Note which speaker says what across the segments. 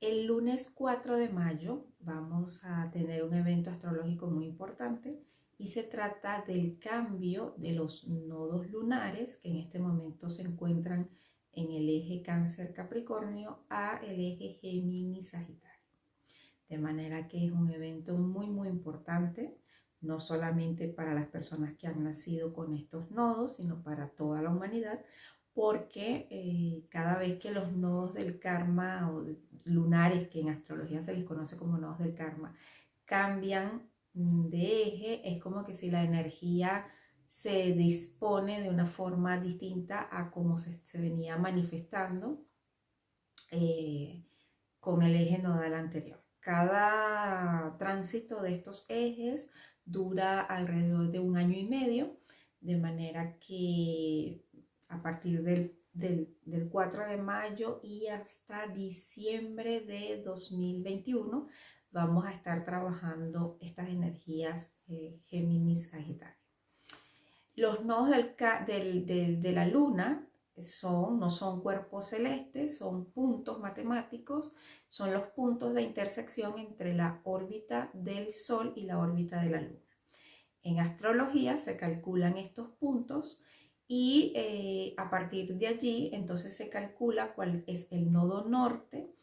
Speaker 1: El lunes 4 de mayo vamos a tener un evento astrológico muy importante y se trata del cambio de los nodos lunares que en este momento se encuentran en el eje Cáncer-Capricornio a el eje Géminis-Sagitario. De manera que es un evento muy importante, no solamente para las personas que han nacido con estos nodos, sino para toda la humanidad, porque cada vez que los nodos del karma o lunares, que en astrología se les conoce como nodos del karma, cambian de eje, es como que si la energía se dispone de una forma distinta a como se venía manifestando con el eje nodal anterior. Cada tránsito de estos ejes dura alrededor de 1 año y medio, de manera que a partir del 4 de mayo y hasta diciembre de 2021 vamos a estar trabajando estas energías Géminis Sagitario. Los nodos de la luna no son cuerpos celestes, son puntos matemáticos, son los puntos de intersección entre la órbita del Sol y la órbita de la Luna. En astrología se calculan estos puntos y a partir de allí entonces se calcula cuál es el nodo norte,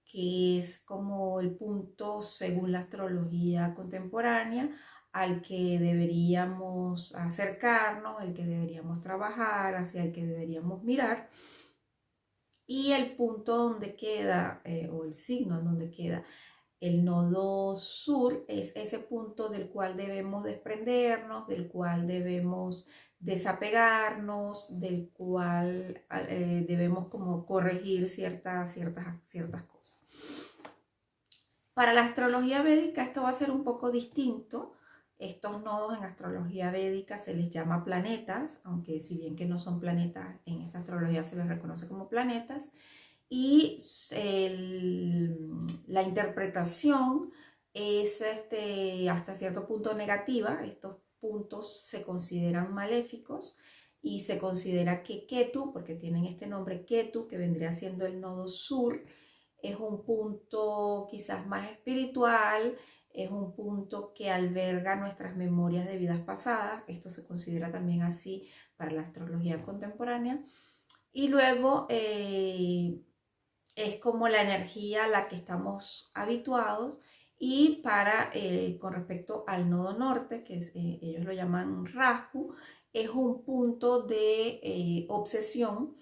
Speaker 1: que es como el punto según la astrología contemporánea al que deberíamos acercarnos, el que deberíamos trabajar, hacia el que deberíamos mirar, y el punto donde queda, o el signo en donde queda el nodo sur, es ese punto del cual debemos desprendernos, del cual debemos desapegarnos, del cual debemos como corregir ciertas cosas. Para la astrología védica esto va a ser un poco distinto. Estos nodos en astrología védica se les llama planetas, aunque si bien que no son planetas, en esta astrología se les reconoce como planetas. Y la interpretación es hasta cierto punto negativa. Estos puntos se consideran maléficos y se considera que Ketu, porque tienen este nombre Ketu, que vendría siendo el nodo sur, es un punto quizás más espiritual, es un punto que alberga nuestras memorias de vidas pasadas. Esto se considera también así para la astrología contemporánea. Y luego es como la energía a la que estamos habituados. Y con respecto al nodo norte, que ellos lo llaman Rahu, es un punto de obsesión,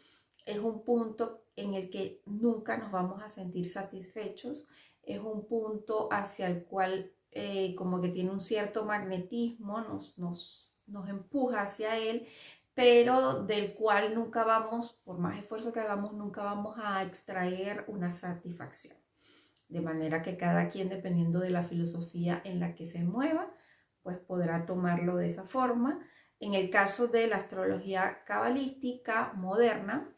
Speaker 1: es un punto en el que nunca nos vamos a sentir satisfechos, es un punto hacia el cual como que tiene un cierto magnetismo, nos empuja hacia él, pero del cual nunca vamos, por más esfuerzo que hagamos, nunca vamos a extraer una satisfacción. De manera que cada quien, dependiendo de la filosofía en la que se mueva, pues podrá tomarlo de esa forma. En el caso de la astrología cabalística moderna,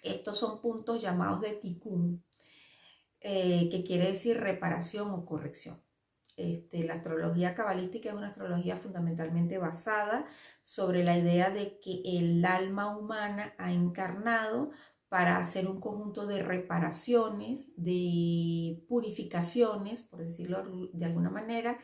Speaker 1: estos son puntos llamados de tikkun, que quiere decir reparación o corrección. La astrología cabalística es una astrología fundamentalmente basada sobre la idea de que el alma humana ha encarnado para hacer un conjunto de reparaciones, de purificaciones, por decirlo de alguna manera,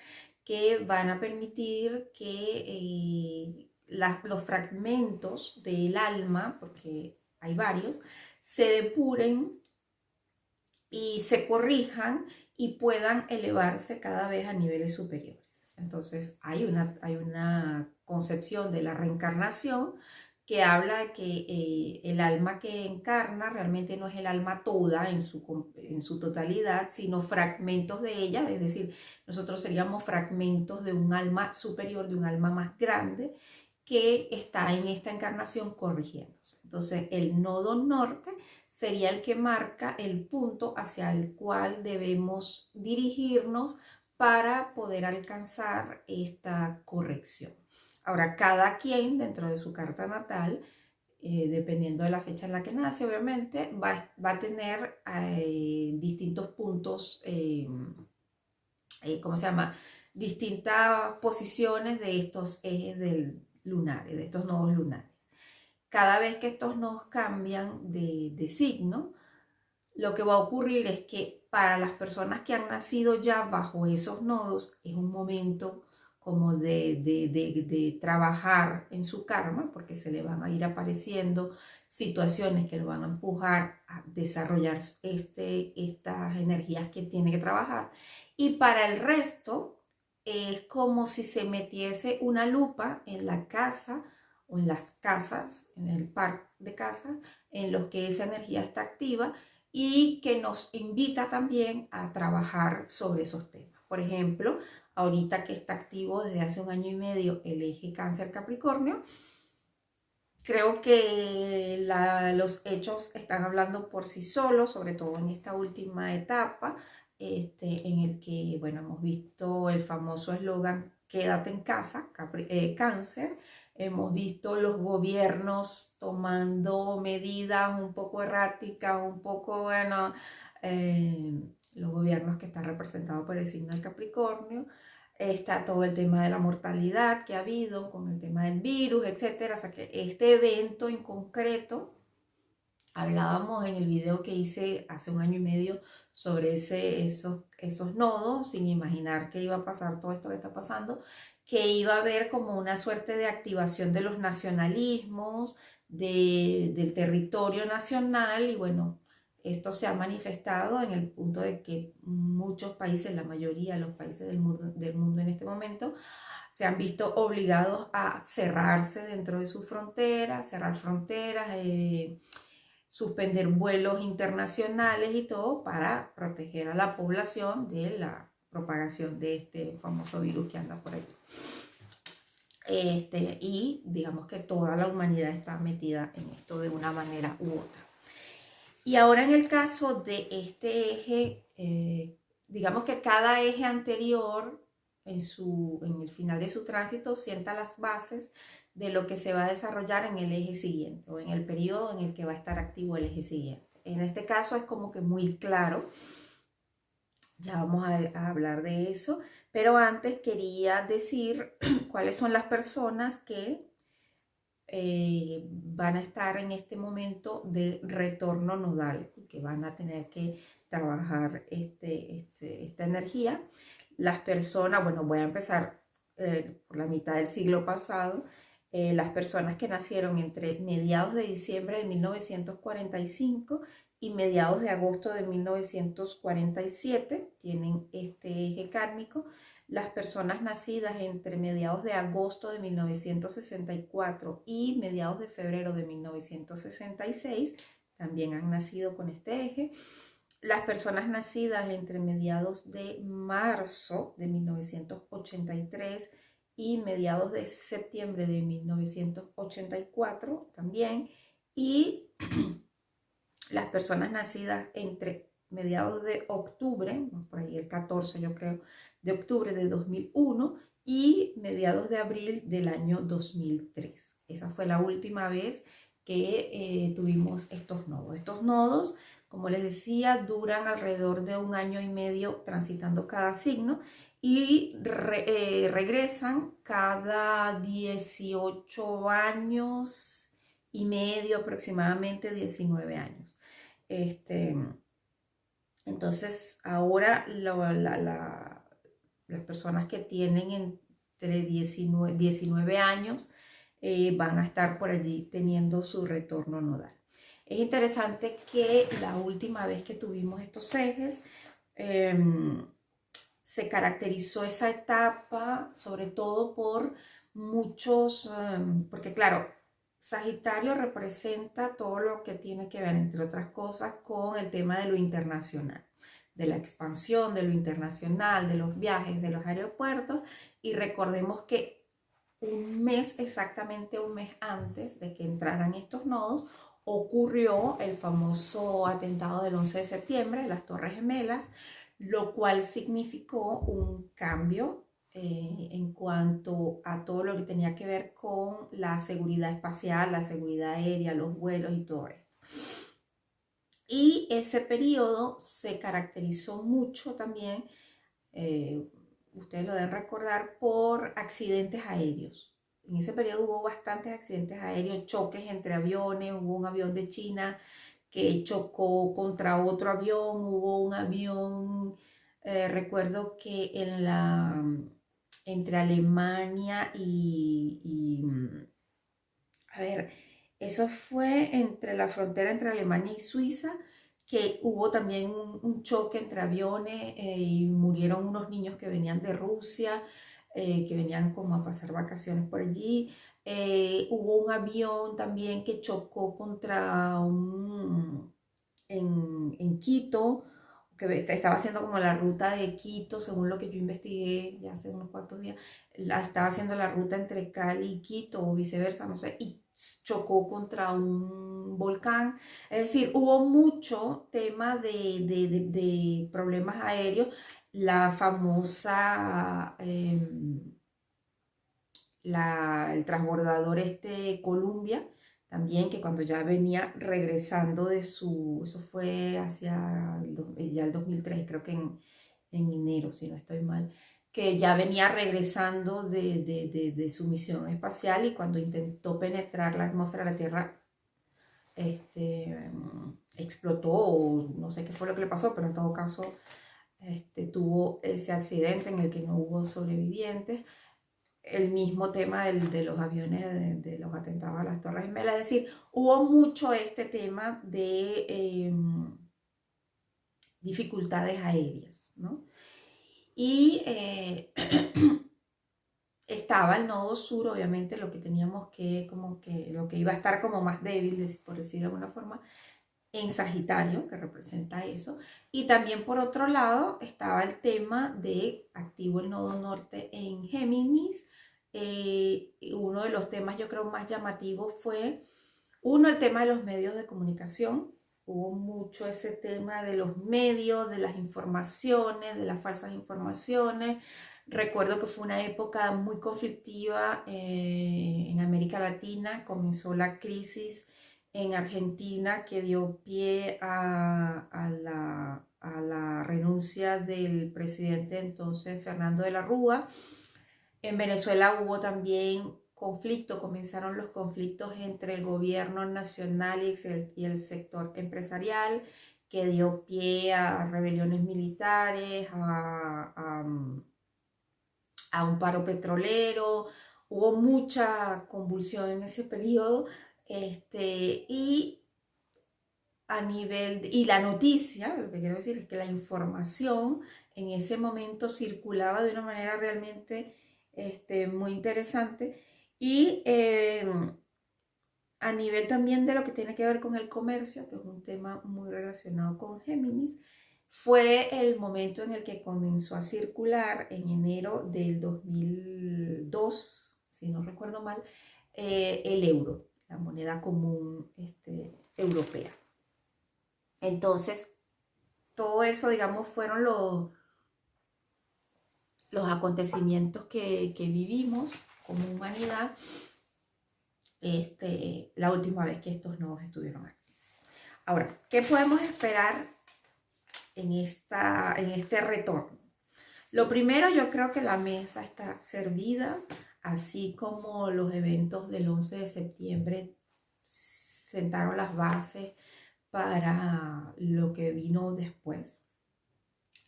Speaker 1: que van a permitir que los fragmentos del alma, porque hay varios, se depuren y se corrijan y puedan elevarse cada vez a niveles superiores. Entonces hay una concepción de la reencarnación que habla de que el alma que encarna realmente no es el alma toda en su totalidad, sino fragmentos de ella, es decir, nosotros seríamos fragmentos de un alma superior, de un alma más grande, que está en esta encarnación corrigiéndose. Entonces el nodo norte sería el que marca el punto hacia el cual debemos dirigirnos para poder alcanzar esta corrección. Ahora, cada quien dentro de su carta natal, dependiendo de la fecha en la que nace, obviamente, va a tener distintos puntos, ¿cómo se llama? Distintas posiciones de estos ejes lunares, de estos nodos lunares. Cada vez que estos nodos cambian de signo, lo que va a ocurrir es que para las personas que han nacido ya bajo esos nodos, es un momento como de trabajar en su karma, porque se le van a ir apareciendo situaciones que lo van a empujar a desarrollar estas energías que tiene que trabajar. Y para el resto, es como si se metiese una lupa en la casa o en las casas, en el par de casas, en los que esa energía está activa y que nos invita también a trabajar sobre esos temas. Por ejemplo, ahorita que está activo desde hace 1 año y medio el eje Cáncer-Capricornio, creo que los hechos están hablando por sí solos, sobre todo en esta última etapa, en el que, bueno, hemos visto el famoso eslogan "Quédate en casa", Cáncer. Hemos visto los gobiernos tomando medidas un poco erráticas, un poco, bueno, los gobiernos que están representados por el signo del Capricornio. Está todo el tema de la mortalidad que ha habido con el tema del virus, etcétera. O sea que este evento en concreto, hablábamos en el video que hice hace 1 año y medio sobre esos nodos, sin imaginar que iba a pasar todo esto que está pasando, que iba a haber como una suerte de activación de los nacionalismos, del territorio nacional, y bueno, esto se ha manifestado en el punto de que muchos países, la mayoría de los países del mundo en este momento, se han visto obligados a cerrarse dentro de sus fronteras, cerrar fronteras, suspender vuelos internacionales y todo para proteger a la población de la propagación de este famoso virus que anda por ahí. Y digamos que toda la humanidad está metida en esto de una manera u otra. Y ahora en el caso de este eje, digamos que cada eje anterior en el final de su tránsito sienta las bases de lo que se va a desarrollar en el eje siguiente o en el periodo en el que va a estar activo el eje siguiente. En este caso es como que muy claro, ya vamos a hablar de eso, pero antes quería decir cuáles son las personas que van a estar en este momento de retorno nodal y que van a tener que trabajar esta energía. Las personas, bueno, voy a empezar por la mitad del siglo pasado. Las personas que nacieron entre mediados de diciembre de 1945 y mediados de agosto de 1947 tienen este eje kármico. Las personas nacidas entre mediados de agosto de 1964 y mediados de febrero de 1966 también han nacido con este eje. Las personas nacidas entre mediados de marzo de 1983 y mediados de septiembre de 1984 también. Y las personas nacidas entre mediados de octubre, por ahí el 14 yo creo, de octubre de 2001 y mediados de abril del año 2003. Esa fue la última vez que tuvimos estos nodos. Estos nodos, como les decía, duran alrededor de 1 año y medio transitando cada signo y regresan cada 18 años y medio, aproximadamente 19 años. Entonces, ahora las personas que tienen entre 19 años van a estar por allí teniendo su retorno nodal. Es interesante que la última vez que tuvimos estos ejes, se caracterizó esa etapa sobre todo por muchos, porque claro, Sagitario representa todo lo que tiene que ver, entre otras cosas, con el tema de lo internacional, de la expansión, de lo internacional, de los viajes, de los aeropuertos. Y recordemos que exactamente un mes antes de que entraran estos nodos, ocurrió el famoso atentado del 11 de septiembre, de las Torres Gemelas, lo cual significó un cambio en cuanto a todo lo que tenía que ver con la seguridad espacial, la seguridad aérea, los vuelos y todo esto. Y ese periodo se caracterizó mucho también, ustedes lo deben recordar, por accidentes aéreos. En ese periodo hubo bastantes accidentes aéreos, choques entre aviones. Hubo un avión de China que chocó contra otro avión. Hubo un avión, recuerdo que entre Alemania a ver, eso fue entre la frontera entre Alemania y Suiza, que hubo también un choque entre aviones y murieron unos niños que venían de Rusia, que venían como a pasar vacaciones por allí. Hubo un avión también que chocó contra en Quito, que estaba haciendo como la ruta de Quito, según lo que yo investigué ya hace unos cuantos días, estaba haciendo la ruta entre Cali y Quito o viceversa, no sé, y chocó contra un volcán. Es decir, hubo mucho tema de problemas aéreos. La famosa, el transbordador Columbia, también que cuando ya venía regresando eso fue hacia ya el 2003, creo que en enero, si no estoy mal, que ya venía regresando de su misión espacial y cuando intentó penetrar la atmósfera de la Tierra, explotó o no sé qué fue lo que le pasó, pero en todo caso tuvo ese accidente en el que no hubo sobrevivientes. El mismo tema de los aviones, de los atentados a las Torres Gemelas, es decir, hubo mucho este tema de dificultades aéreas, ¿no? Y estaba el nodo sur, obviamente, lo que teníamos como que, lo que iba a estar como más débil, por decirlo de alguna forma, en Sagitario, que representa eso. Y también por otro lado estaba el tema de activo el nodo norte en Géminis. Uno de los temas yo creo más llamativos fue, el tema de los medios de comunicación. Hubo mucho ese tema de los medios, de las informaciones, de las falsas informaciones. Recuerdo que fue una época muy conflictiva en América Latina. Comenzó la crisis en Argentina que dio pie a la renuncia del presidente entonces Fernando de la Rúa. En Venezuela hubo también comenzaron los conflictos entre el gobierno nacional y el sector empresarial, que dio pie a rebeliones militares, a un paro petrolero. Hubo mucha convulsión en ese periodo, y y la noticia, lo que quiero decir es que la información en ese momento circulaba de una manera realmente muy interesante. Y a nivel también de lo que tiene que ver con el comercio, que es un tema muy relacionado con Géminis, fue el momento en el que comenzó a circular en enero del 2002, si no recuerdo mal, el euro, la moneda común europea. Entonces, todo eso, digamos, fueron los acontecimientos que vivimos como humanidad la última vez que estos nodos estuvieron aquí. Ahora, ¿qué podemos esperar en este retorno? Lo primero, yo creo que la mesa está servida, así como los eventos del 11 de septiembre sentaron las bases para lo que vino después.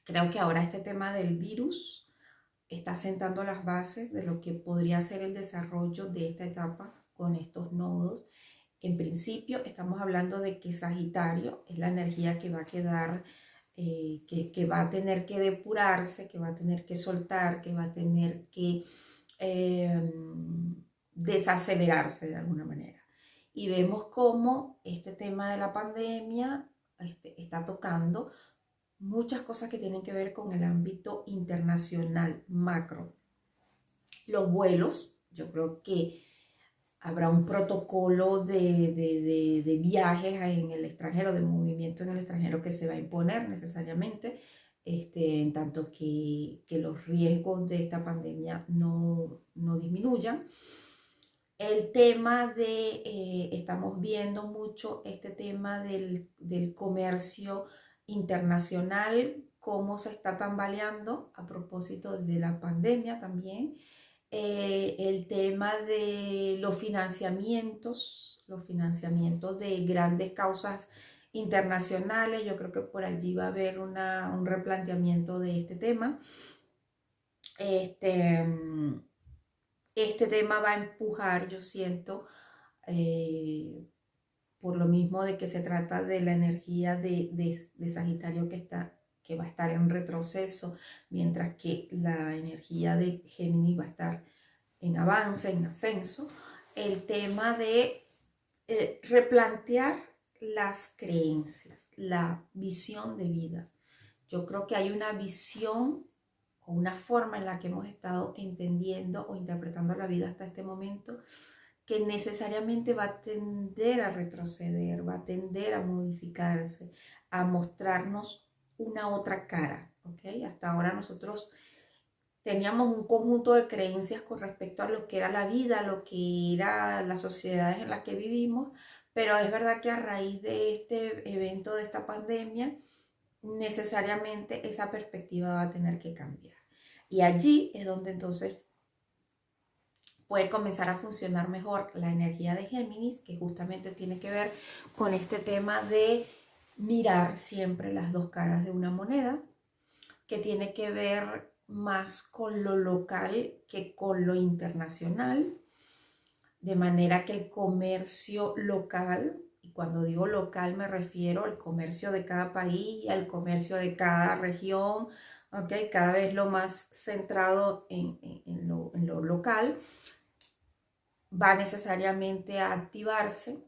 Speaker 1: Creo que ahora este tema del virus está sentando las bases de lo que podría ser el desarrollo de esta etapa con estos nodos. En principio estamos hablando de que Sagitario es la energía que va a quedar, que va a tener que depurarse, que va a tener que soltar, que va a tener que desacelerarse de alguna manera. Y vemos cómo este tema de la pandemia está tocando muchas cosas que tienen que ver con el ámbito internacional, macro. Los vuelos, yo creo que habrá un protocolo de viajes en el extranjero, de movimiento en el extranjero que se va a imponer necesariamente, en tanto que los riesgos de esta pandemia no disminuyan. El tema estamos viendo mucho este tema del comercio internacional, cómo se está tambaleando a propósito de la pandemia también. El tema de los financiamientos de grandes causas internacionales. Yo creo que por allí va a haber un replanteamiento de este tema. Este, este tema va a empujar, yo siento, por lo mismo de que se trata de la energía de Sagitario que va a estar en retroceso, mientras que la energía de Géminis va a estar en avance, en ascenso. El tema de replantear las creencias, la visión de vida. Yo creo que hay una visión o una forma en la que hemos estado entendiendo o interpretando la vida hasta este momento que necesariamente va a tender a retroceder, va a tender a modificarse, a mostrarnos una otra cara, ¿ok? Hasta ahora nosotros teníamos un conjunto de creencias con respecto a lo que era la vida, lo que eran las sociedades en las que vivimos, pero es verdad que a raíz de este evento, de esta pandemia, necesariamente esa perspectiva va a tener que cambiar. Y allí es donde entonces puede comenzar a funcionar mejor la energía de Géminis, que justamente tiene que ver con este tema de mirar siempre las dos caras de una moneda, que tiene que ver más con lo local que con lo internacional, de manera que el comercio local, y cuando digo local me refiero al comercio de cada país, al comercio de cada región, ¿okay? Cada vez lo más centrado en lo local, va necesariamente a activarse.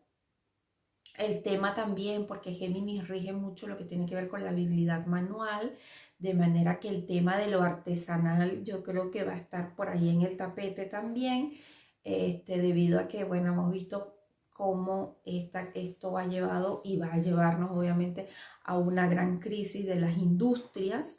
Speaker 1: El tema también, porque Géminis rige mucho lo que tiene que ver con la habilidad manual, de manera que el tema de lo artesanal yo creo que va a estar por ahí en el tapete también, debido a que, bueno, hemos visto cómo esto ha llevado y va a llevarnos obviamente a una gran crisis de las industrias.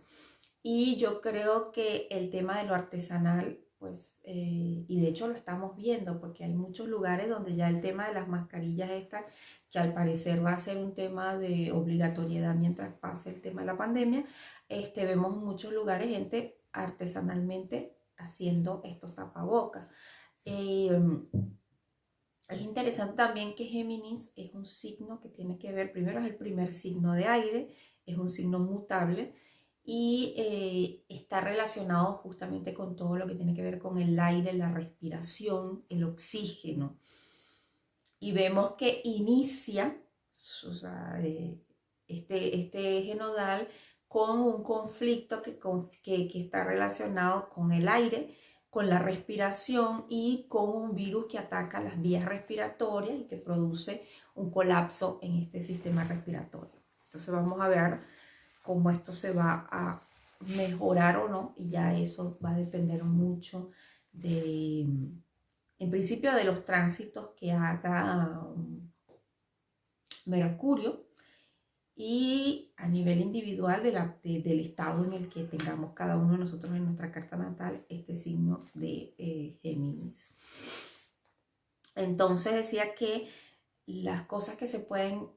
Speaker 1: Y yo creo que el tema de lo artesanal, pues, y de hecho lo estamos viendo, porque hay muchos lugares donde ya el tema de las mascarillas estas, que al parecer va a ser un tema de obligatoriedad mientras pase el tema de la pandemia, vemos en muchos lugares gente artesanalmente haciendo estos tapabocas. Es interesante también que Géminis es un signo que tiene que ver, primero es el primer signo de aire, es un signo mutable y está relacionado justamente con todo lo que tiene que ver con el aire, la respiración, el oxígeno. Y vemos que inicia, o sea, este eje nodal con un conflicto que está relacionado con el aire, con la respiración y con un virus que ataca las vías respiratorias y que produce un colapso en este sistema respiratorio. Entonces vamos a ver cómo esto se va a mejorar o no, y ya eso va a depender mucho de, en principio, de los tránsitos que haga Mercurio, y a nivel individual del estado en el que tengamos cada uno de nosotros en nuestra carta natal este signo de Géminis. Entonces decía que las cosas que se pueden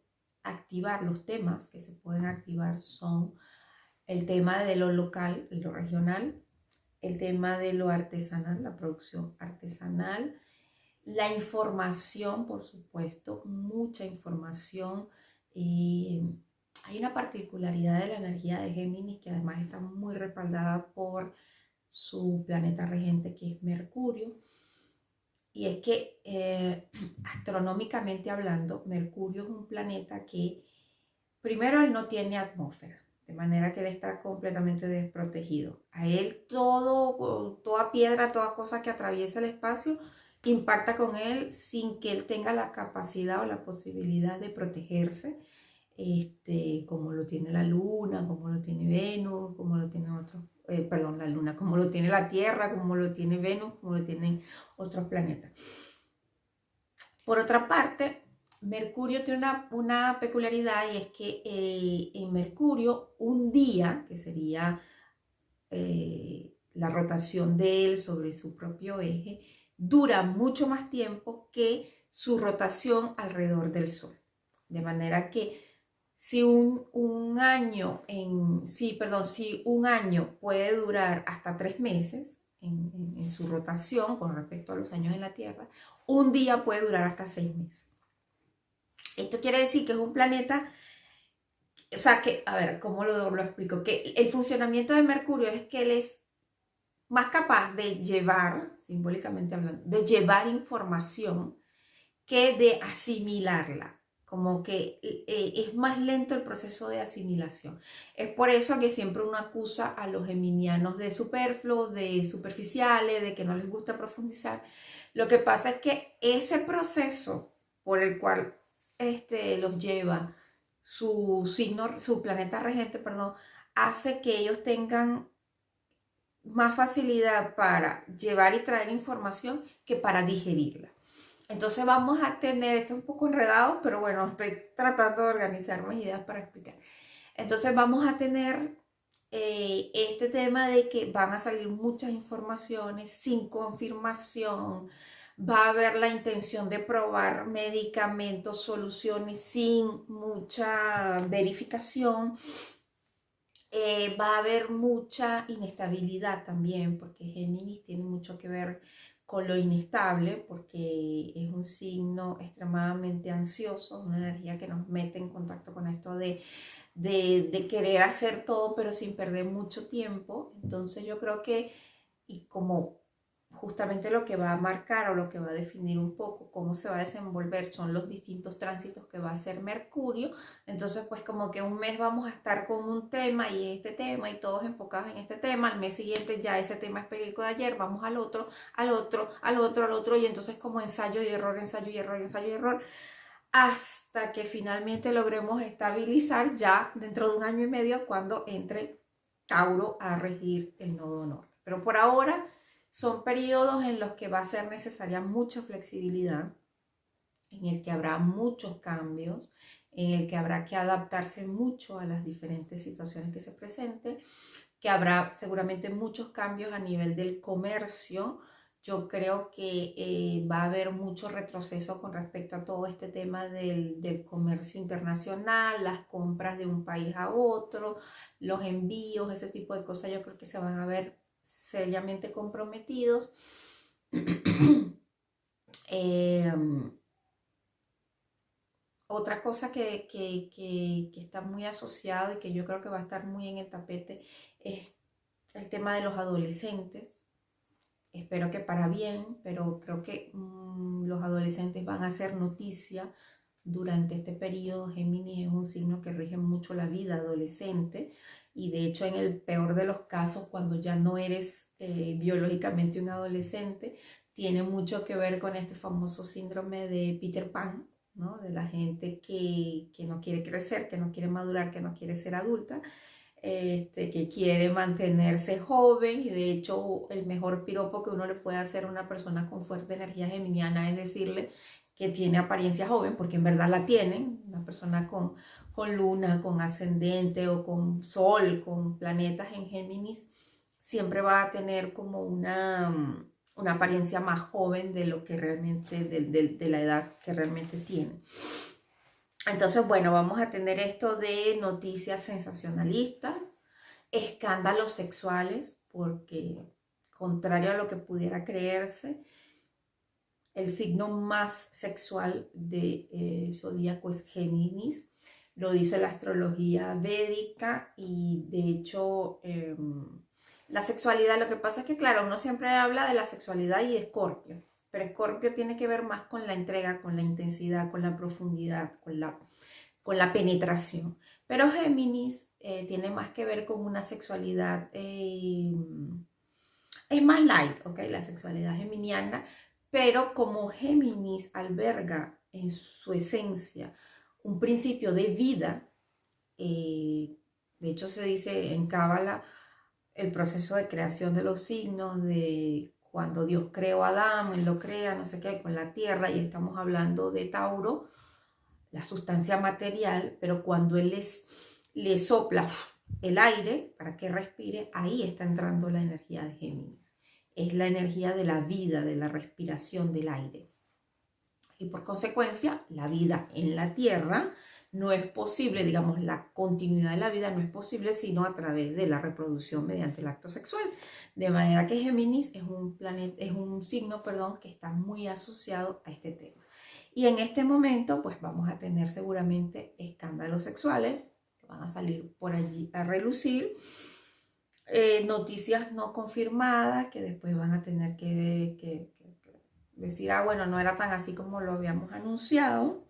Speaker 1: activar, los temas que se pueden activar son el tema de lo local, lo regional, el tema de lo artesanal, la producción artesanal, la información, por supuesto, mucha información. Hay una particularidad de la energía de Géminis que además está muy respaldada por su planeta regente, que es Mercurio. Y es que astronómicamente hablando, Mercurio es un planeta que primero él no tiene atmósfera, de manera que él está completamente desprotegido. A él toda piedra, toda cosa que atraviesa el espacio impacta con él sin que él tenga la capacidad o la posibilidad de protegerse, como lo tiene la Luna, como lo tiene Venus, como lo tienen otros, perdón, la Luna, como lo tiene la Tierra, como lo tiene Venus, como lo tienen otros planetas. Por otra parte, Mercurio tiene una peculiaridad, y es que en Mercurio un día, que sería la rotación de él sobre su propio eje, dura mucho más tiempo que su rotación alrededor del Sol. De manera que si un año puede durar hasta 3 meses en su rotación con respecto a los años en la Tierra, un día puede durar hasta 6 meses. Esto quiere decir que es un planeta o sea, que, a ver, ¿cómo lo explico? Que el funcionamiento de Mercurio es que él es más capaz de llevar, simbólicamente hablando, de llevar información que de asimilarla. Como que es más lento el proceso de asimilación. Es por eso que siempre uno acusa a los geminianos de superfluos, de superficiales, de que no les gusta profundizar. Lo que pasa es que ese proceso por el cual los lleva su signo, su planeta regente, perdón, hace que ellos tengan más facilidad para llevar y traer información que para digerirla. Entonces vamos a tener, esto es un poco enredado, pero bueno, estoy tratando de organizar mis ideas para explicar. Entonces vamos a tener este tema de que van a salir muchas informaciones sin confirmación, va a haber la intención de probar medicamentos, soluciones sin mucha verificación. Va a haber mucha inestabilidad también, porque Géminis tiene mucho que ver con lo inestable, porque es un signo extremadamente ansioso, una energía que nos mete en contacto con esto de querer hacer todo, pero sin perder mucho tiempo. Entonces yo creo que, y como justamente lo que va a marcar o lo que va a definir un poco cómo se va a desenvolver son los distintos tránsitos que va a hacer Mercurio. Entonces pues como que un mes vamos a estar con un tema y este tema y todos enfocados en este tema, al mes siguiente ya ese tema específico de ayer, vamos al otro, al otro, al otro, al otro, y entonces como ensayo y error, ensayo y error, ensayo y error, hasta que finalmente logremos estabilizar ya dentro de un año y medio cuando entre Tauro a regir el nodo norte. Pero por ahora son periodos en los que va a ser necesaria mucha flexibilidad, en el que habrá muchos cambios, en el que habrá que adaptarse mucho a las diferentes situaciones que se presenten, que habrá seguramente muchos cambios a nivel del comercio. Yo creo que va a haber mucho retroceso con respecto a todo este tema del comercio internacional, las compras de un país a otro, los envíos, ese tipo de cosas. Yo creo que se van a ver seriamente comprometidos. eh, Otra cosa que está muy asociada y que yo creo que va a estar muy en el tapete es el tema de los adolescentes. Espero que para bien, pero creo que los adolescentes van a ser noticia durante este periodo. Géminis es un signo que rige mucho la vida adolescente y de hecho en el peor de los casos, cuando ya no eres biológicamente un adolescente, tiene mucho que ver con este famoso síndrome de Peter Pan, ¿no? De la gente que no quiere crecer, que no quiere madurar, que no quiere ser adulta, que quiere mantenerse joven. Y de hecho el mejor piropo que uno le puede hacer a una persona con fuerte energía geminiana es decirle que tiene apariencia joven, porque en verdad la tienen. Una persona con luna, con ascendente o con sol, con planetas en Géminis, siempre va a tener como una apariencia más joven de lo que realmente, de la edad que realmente tiene. Entonces, bueno, vamos a tener esto de noticias sensacionalistas, escándalos sexuales, porque contrario a lo que pudiera creerse, el signo más sexual de zodíaco es Géminis. Lo dice la astrología védica y de hecho la sexualidad, lo que pasa es que claro, uno siempre habla de la sexualidad y Escorpio, pero Escorpio tiene que ver más con la entrega, con la intensidad, con la profundidad, con la penetración. Pero Géminis tiene más que ver con una sexualidad, es más light, ¿ok? La sexualidad geminiana, pero como Géminis alberga en su esencia un principio de vida, de hecho se dice en Cábala el proceso de creación de los signos, de cuando Dios creó a Adán, Él lo crea, no sé qué, con la tierra, y estamos hablando de Tauro, la sustancia material, pero cuando Él le sopla el aire para que respire, ahí está entrando la energía de Géminis. Es la energía de la vida, de la respiración del aire. Y por consecuencia, la vida en la Tierra no es posible, digamos, la continuidad de la vida no es posible sino a través de la reproducción mediante el acto sexual. De manera que Géminis es un signo, perdón, que está muy asociado a este tema. Y en este momento, pues vamos a tener seguramente escándalos sexuales, van a salir por allí a relucir. Noticias no confirmadas que después van a tener que decir, ah, bueno, no era tan así como lo habíamos anunciado.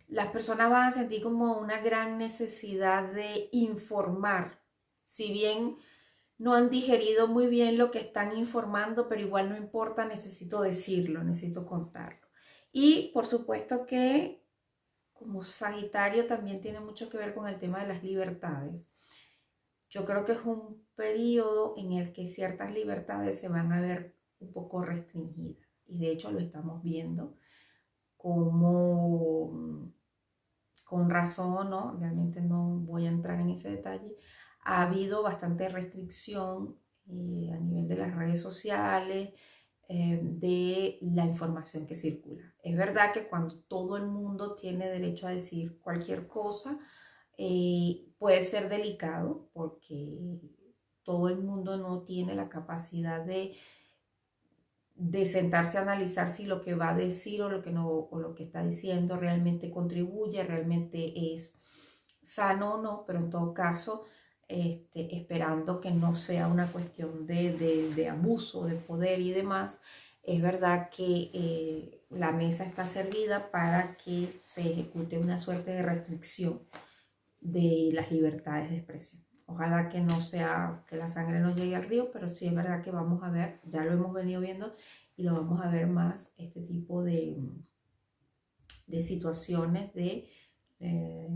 Speaker 1: Las personas van a sentir como una gran necesidad de informar, si bien no han digerido muy bien lo que están informando, pero igual no importa, necesito decirlo, necesito contarlo. Y por supuesto que como Sagitario también tiene mucho que ver con el tema de las libertades. Yo creo que es un periodo en el que ciertas libertades se van a ver un poco restringidas. Y de hecho lo estamos viendo como, con razón o no, realmente no voy a entrar en ese detalle, ha habido bastante restricción a nivel de las redes sociales, de la información que circula. Es verdad que cuando todo el mundo tiene derecho a decir cualquier cosa, puede ser delicado porque todo el mundo no tiene la capacidad de sentarse a analizar si lo que va a decir o lo que no, o lo que está diciendo realmente contribuye, realmente es sano o no, pero en todo caso, esperando que no sea una cuestión de abuso de poder y demás, es verdad que la mesa está servida para que se ejecute una suerte de restricción de las libertades de expresión. Ojalá que no sea que la sangre no llegue al río, pero sí es verdad que vamos a ver, ya lo hemos venido viendo y lo vamos a ver más, este tipo de situaciones de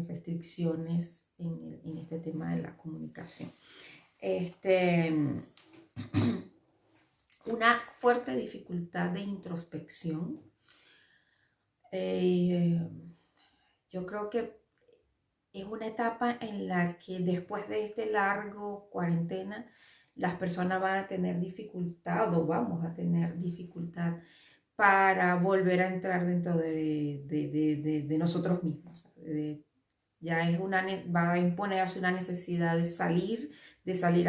Speaker 1: restricciones en este tema de la comunicación. Una fuerte dificultad de introspección. Yo creo que es una etapa en la que después de este largo cuarentena, las personas van a tener dificultad o vamos a tener dificultad para volver a entrar dentro de nosotros mismos. Ya es va a imponerse una necesidad de salir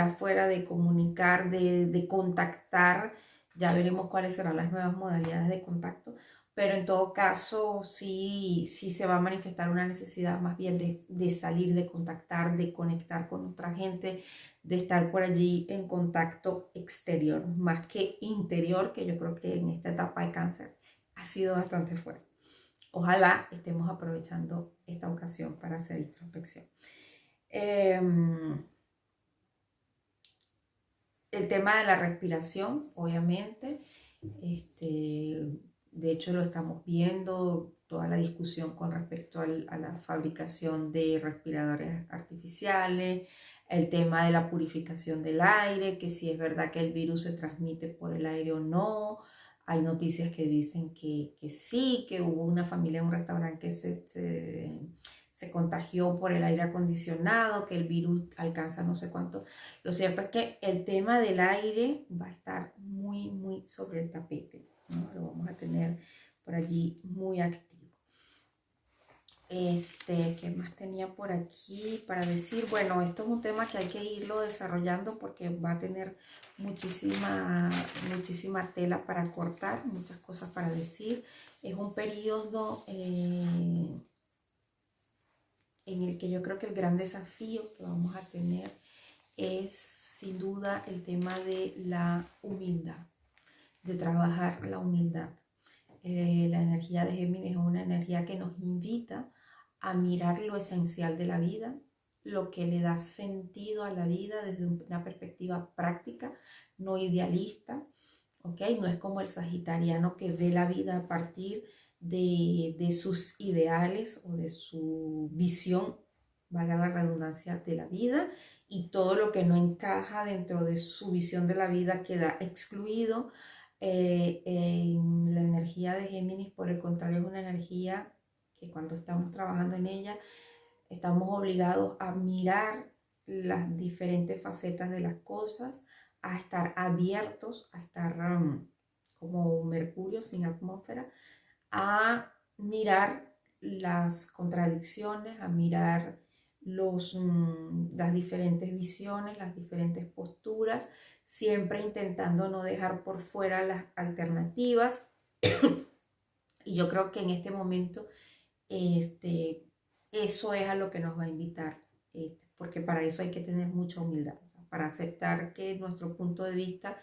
Speaker 1: afuera, de comunicar, de contactar. Ya veremos cuáles serán las nuevas modalidades de contacto, pero en todo caso sí se va a manifestar una necesidad más bien de salir, de contactar, de conectar con otra gente, de estar por allí en contacto exterior, más que interior, que yo creo que en esta etapa de cáncer ha sido bastante fuerte. Ojalá estemos aprovechando esta ocasión para hacer introspección. El tema de la respiración, obviamente, de hecho lo estamos viendo, toda la discusión con respecto a la fabricación de respiradores artificiales, el tema de la purificación del aire, que si es verdad que el virus se transmite por el aire o no. Hay noticias que dicen que sí, que hubo una familia en un restaurante que se contagió por el aire acondicionado, que el virus alcanza no sé cuánto. Lo cierto es que el tema del aire va a estar muy, muy sobre el tapete, ¿no? Lo vamos a tener por allí muy activo. ¿Qué más tenía por aquí para decir? Bueno, esto es un tema que hay que irlo desarrollando porque va a tener muchísima tela para cortar, muchas cosas para decir. Es un periodo en el que yo creo que el gran desafío que vamos a tener es sin duda el tema de la humildad, de trabajar la humildad. La energía de Géminis es una energía que nos invita a mirar lo esencial de la vida, lo que le da sentido a la vida desde una perspectiva práctica, no idealista, ¿ok? No es como el sagitariano que ve la vida a partir de sus ideales o de su visión, valga la redundancia, de la vida, y todo lo que no encaja dentro de su visión de la vida queda excluido. La energía de Géminis, por el contrario, es una energía que cuando estamos trabajando en ella, estamos obligados a mirar las diferentes facetas de las cosas, a estar abiertos, a estar como Mercurio sin atmósfera, a mirar las contradicciones, a mirar las diferentes visiones, las diferentes posturas, siempre intentando no dejar por fuera las alternativas. Y yo creo que en este momento eso es a lo que nos va a invitar, porque para eso hay que tener mucha humildad, o sea, para aceptar que nuestro punto de vista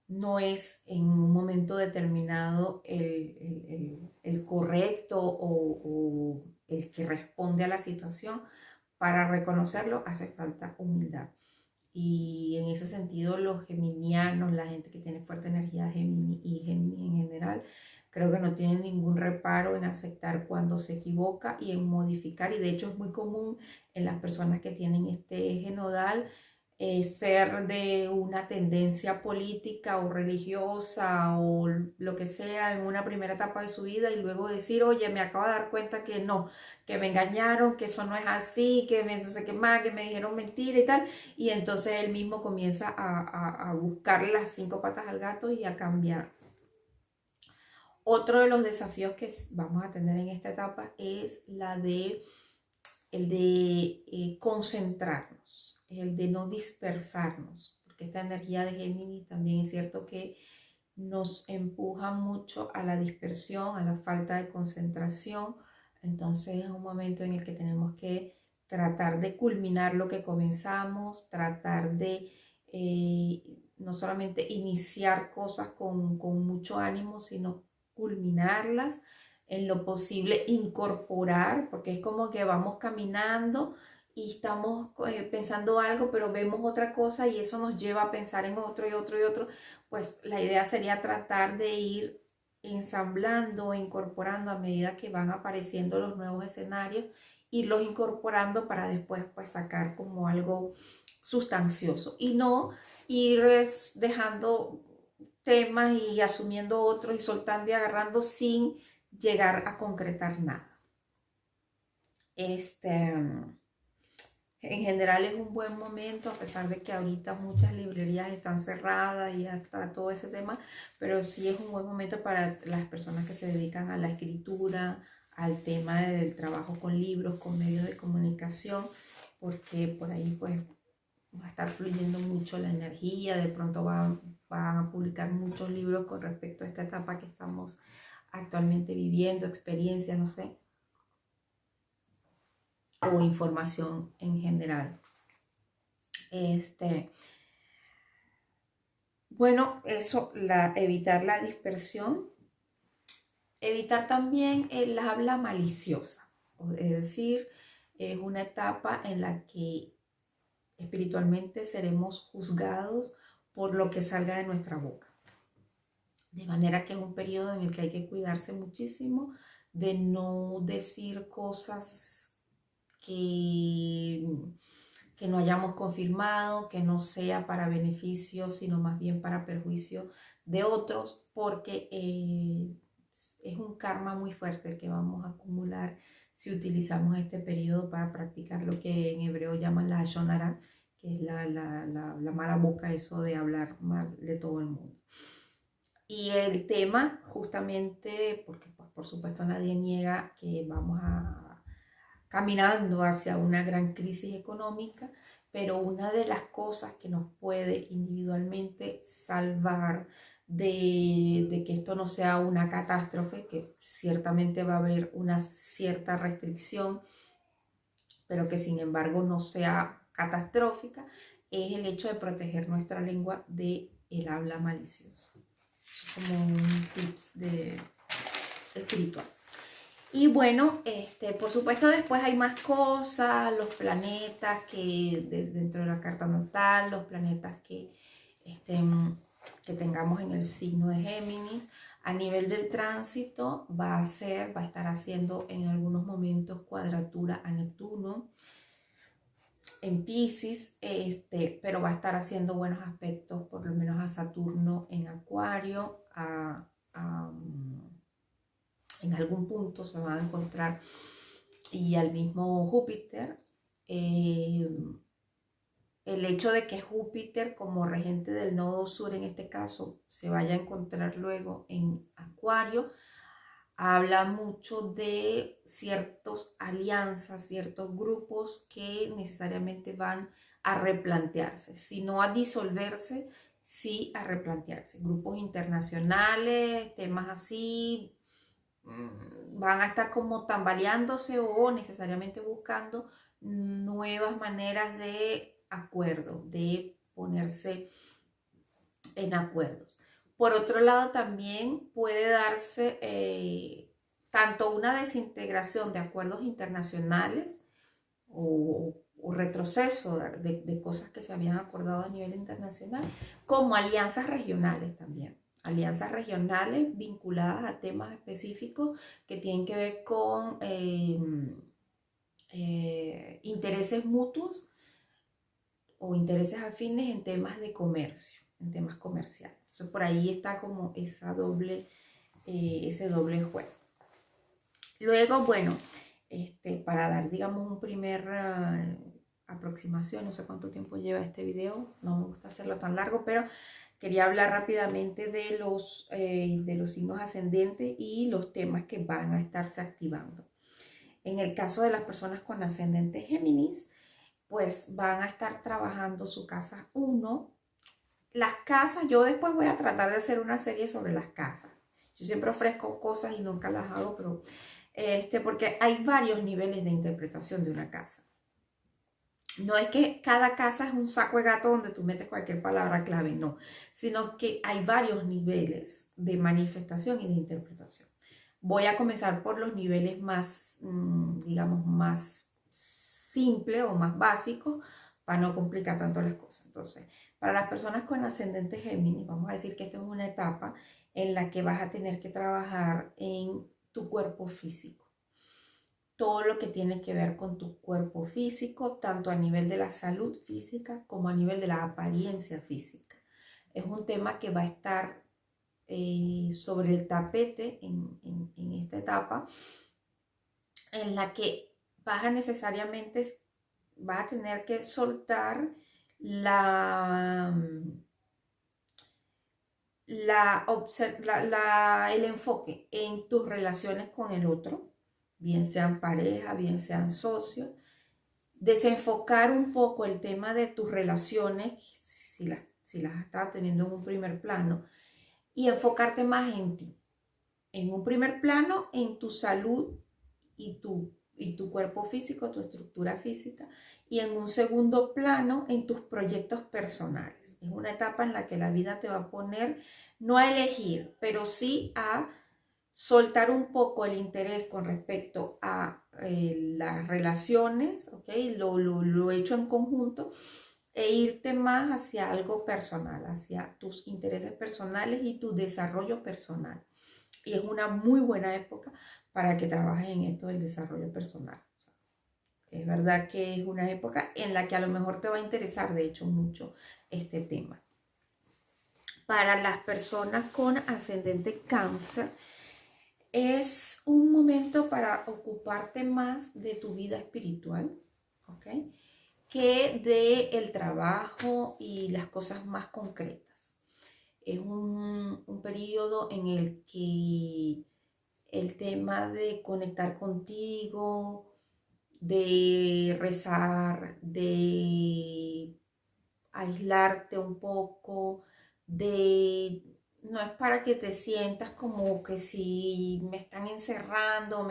Speaker 1: no es en un momento determinado el correcto o el que responde a la situación. Para reconocerlo hace falta humildad. Y en ese sentido, los geminianos, la gente que tiene fuerte energía Gemini y Géminis en general, creo que no tienen ningún reparo en aceptar cuando se equivoca y en modificar. Y de hecho es muy común en las personas que tienen este eje nodal ser de una tendencia política o religiosa o lo que sea en una primera etapa de su vida y luego decir, oye, me acabo de dar cuenta que no, que me engañaron, que eso no es así, que me, no sé qué más, que me dijeron mentira y tal. Y entonces él mismo comienza a buscar las 5 patas al gato y a cambiar. Otro de los desafíos que vamos a tener en esta etapa es el de concentrarnos, el de no dispersarnos, porque esta energía de Géminis también es cierto que nos empuja mucho a la dispersión, a la falta de concentración. Entonces es un momento en el que tenemos que tratar de culminar lo que comenzamos, tratar de no solamente iniciar cosas con mucho ánimo, sino culminarlas, en lo posible incorporar, porque es como que vamos caminando y estamos pensando algo, pero vemos otra cosa y eso nos lleva a pensar en otro y otro y otro. Pues la idea sería tratar de ir ensamblando, incorporando a medida que van apareciendo los nuevos escenarios, irlos incorporando para después pues sacar como algo sustancioso y no ir dejando temas y asumiendo otros y soltando y agarrando sin llegar a concretar nada. En general es un buen momento, a pesar de que ahorita muchas librerías están cerradas y hasta todo ese tema, pero sí es un buen momento para las personas que se dedican a la escritura, al tema del trabajo con libros, con medios de comunicación, porque por ahí pues va a estar fluyendo mucho la energía, de pronto van a publicar muchos libros con respecto a esta etapa que estamos actualmente viviendo, experiencias, no sé, o información en general. Bueno, eso, evitar la dispersión, evitar también el habla maliciosa, es decir, es una etapa en la que espiritualmente seremos juzgados por lo que salga de nuestra boca. De manera que es un periodo en el que hay que cuidarse muchísimo de no decir cosas que no hayamos confirmado, que no sea para beneficio, sino más bien para perjuicio de otros, porque es un karma muy fuerte el que vamos a acumular si utilizamos este periodo para practicar lo que en hebreo llaman la Shonara, que es la mala boca, eso de hablar mal de todo el mundo. Y el tema, justamente, porque pues, por supuesto nadie niega que vamos caminando hacia una gran crisis económica, pero una de las cosas que nos puede individualmente salvar de que esto no sea una catástrofe, que ciertamente va a haber una cierta restricción, pero que sin embargo no sea catastrófica, es el hecho de proteger nuestra lengua del habla maliciosa. Como un tips espiritual. Y bueno, por supuesto después hay más cosas, los planetas que dentro de la carta natal, los planetas que tengamos en el signo de Géminis. A nivel del tránsito va a estar haciendo en algunos momentos cuadratura a Neptuno en Piscis, pero va a estar haciendo buenos aspectos, por lo menos a Saturno en Acuario, en algún punto se van a encontrar, y al mismo Júpiter. El hecho de que Júpiter, como regente del nodo sur en este caso, se vaya a encontrar luego en Acuario, habla mucho de ciertas alianzas, ciertos grupos que necesariamente van a replantearse, si no a disolverse, sí a replantearse. Grupos internacionales, temas así, van a estar como tambaleándose o necesariamente buscando nuevas maneras de acuerdo, de ponerse en acuerdos. Por otro lado, también puede darse tanto una desintegración de acuerdos internacionales o retroceso de cosas que se habían acordado a nivel internacional, como alianzas regionales también. Alianzas regionales vinculadas a temas específicos que tienen que ver con intereses mutuos o intereses afines en temas de comercio, en temas comerciales. Entonces, por ahí está como ese doble juego. Luego, bueno, para dar, digamos, un primer aproximación, no sé cuánto tiempo lleva este video, no me gusta hacerlo tan largo, pero quería hablar rápidamente de los signos ascendentes y los temas que van a estarse activando. En el caso de las personas con ascendente Géminis, pues van a estar trabajando su casa 1. Las casas, yo después voy a tratar de hacer una serie sobre las casas. Yo siempre ofrezco cosas y nunca las hago, pero porque hay varios niveles de interpretación de una casa. No es que cada casa es un saco de gato donde tú metes cualquier palabra clave, no, sino que hay varios niveles de manifestación y de interpretación. Voy a comenzar por los niveles más, digamos, más simples o más básicos para no complicar tanto las cosas. Entonces, para las personas con ascendente Géminis, vamos a decir que esta es una etapa en la que vas a tener que trabajar en tu cuerpo físico. Todo lo que tiene que ver con tu cuerpo físico, tanto a nivel de la salud física como a nivel de la apariencia física. Es un tema que va a estar sobre el tapete en esta etapa, en la que vas a tener que soltar el enfoque en tus relaciones con el otro, bien sean pareja, bien sean socios, desenfocar un poco el tema de tus relaciones, si las estás teniendo en un primer plano, y enfocarte más en ti. En un primer plano, en tu salud y tu cuerpo físico, tu estructura física, y en un segundo plano, en tus proyectos personales. Es una etapa en la que la vida te va a poner, no a elegir, pero sí a soltar un poco el interés con respecto a las relaciones, ¿ok? Lo hecho en conjunto, e irte más hacia algo personal, hacia tus intereses personales y tu desarrollo personal. Y es una muy buena época para que trabajes en esto del desarrollo personal. Es verdad que es una época en la que a lo mejor te va a interesar, de hecho, mucho este tema. Para las personas con ascendente Cáncer, es un momento para ocuparte más de tu vida espiritual, ¿ok? Que de el trabajo y las cosas más concretas. Es un periodo en el que el tema de conectar contigo, de rezar, de aislarte un poco, no es para que te sientas como que si me están encerrando,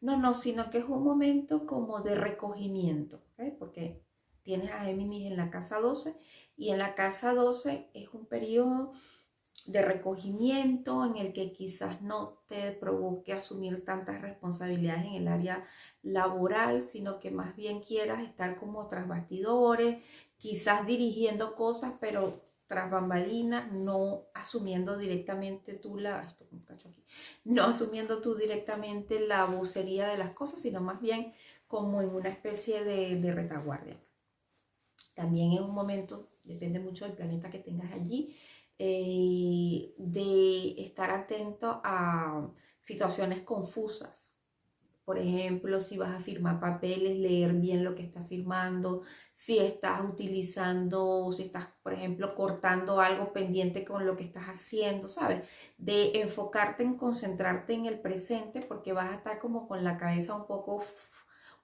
Speaker 1: no, sino que es un momento como de recogimiento, ¿ok? Porque tienes a Géminis en la casa 12 y en la casa 12 es un periodo de recogimiento en el que quizás no te provoque asumir tantas responsabilidades en el área laboral, sino que más bien quieras estar como tras bastidores, quizás dirigiendo cosas, pero tras bambalinas, no asumiendo directamente no asumiendo tú directamente la vocería de las cosas, sino más bien como en una especie de retaguardia. También es un momento, depende mucho del planeta que tengas allí, de estar atento a situaciones confusas. Por ejemplo, si vas a firmar papeles, leer bien lo que estás firmando, si estás utilizando, si estás, por ejemplo, cortando algo pendiente con lo que estás haciendo, ¿sabes? De enfocarte en concentrarte en el presente, porque vas a estar como con la cabeza un poco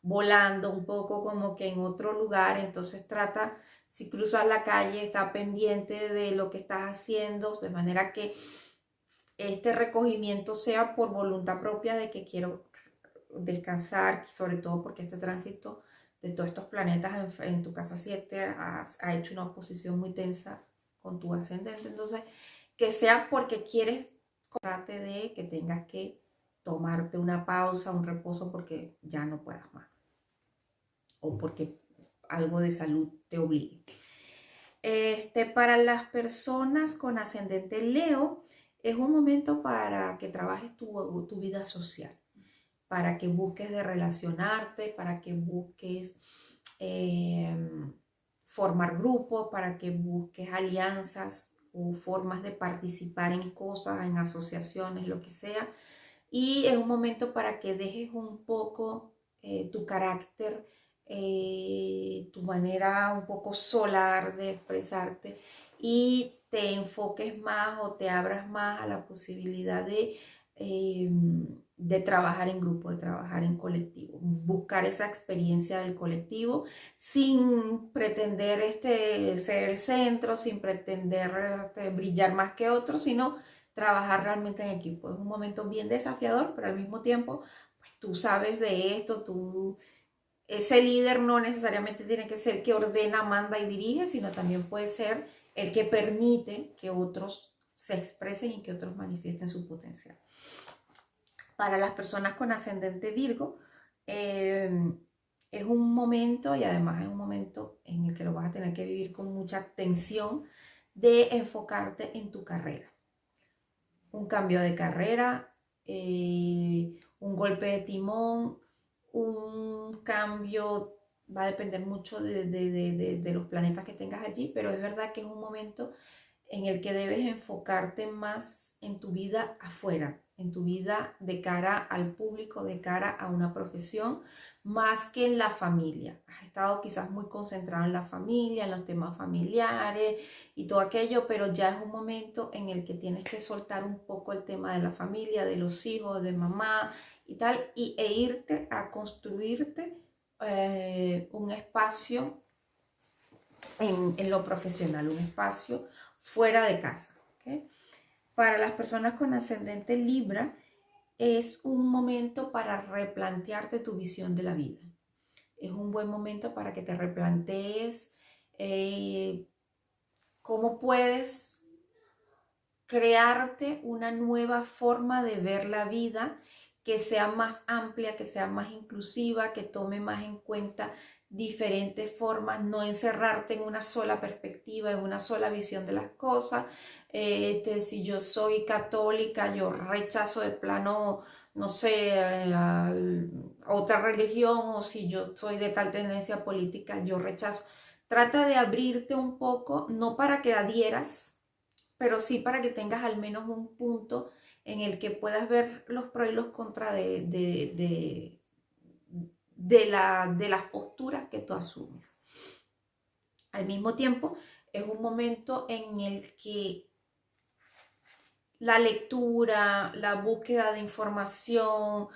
Speaker 1: volando, un poco como que en otro lugar. Entonces trata, si cruzas la calle, está pendiente de lo que estás haciendo, de manera que este recogimiento sea por voluntad propia de que quiero descansar, sobre todo porque este tránsito de todos estos planetas en tu casa 7 ha hecho una oposición muy tensa con tu ascendente. Entonces, que sea porque quieres, trate de que tengas que tomarte una pausa, un reposo porque ya no puedas más o porque algo de salud te obligue. Para las personas con ascendente Leo, es un momento para que trabajes tu vida social, para que busques de relacionarte, para que busques formar grupos, para que busques alianzas o formas de participar en cosas, en asociaciones, lo que sea. Y es un momento para que dejes un poco tu carácter, tu manera un poco solar de expresarte y te enfoques más o te abras más a la posibilidad de trabajar en grupo, de trabajar en colectivo, buscar esa experiencia del colectivo sin pretender ser el centro, sin pretender brillar más que otros, sino trabajar realmente en equipo. Es un momento bien desafiador, pero al mismo tiempo, pues tú sabes de esto, ese líder no necesariamente tiene que ser el que ordena, manda y dirige, sino también puede ser el que permite que otros se expresen y que otros manifiesten su potencial. Para las personas con ascendente Virgo, es un momento, y además es un momento en el que lo vas a tener que vivir con mucha tensión, de enfocarte en tu carrera. Un cambio de carrera, un golpe de timón, un cambio, va a depender mucho de los planetas que tengas allí, pero es verdad que es un momento en el que debes enfocarte más en tu vida afuera, en tu vida de cara al público, de cara a una profesión, más que en la familia. Has estado quizás muy concentrado en la familia, en los temas familiares y todo aquello, pero ya es un momento en el que tienes que soltar un poco el tema de la familia, de los hijos, de mamá y tal, e irte a construirte un espacio en lo profesional, un espacio fuera de casa. ¿Okay? Para las personas con ascendente Libra, es un momento para replantearte tu visión de la vida. Es un buen momento para que te replantees cómo puedes crearte una nueva forma de ver la vida que sea más amplia, que sea más inclusiva, que tome más en cuenta diferentes formas, no encerrarte en una sola perspectiva, en una sola visión de las cosas. Si yo soy católica, yo rechazo de plano, no sé, otra religión, o si yo soy de tal tendencia política, yo rechazo. Trata de abrirte un poco, no para que adhieras, pero sí para que tengas al menos un punto en el que puedas ver los pros y los contras de las posturas que tú asumes. Al mismo tiempo, es un momento en el que la lectura, la búsqueda de información,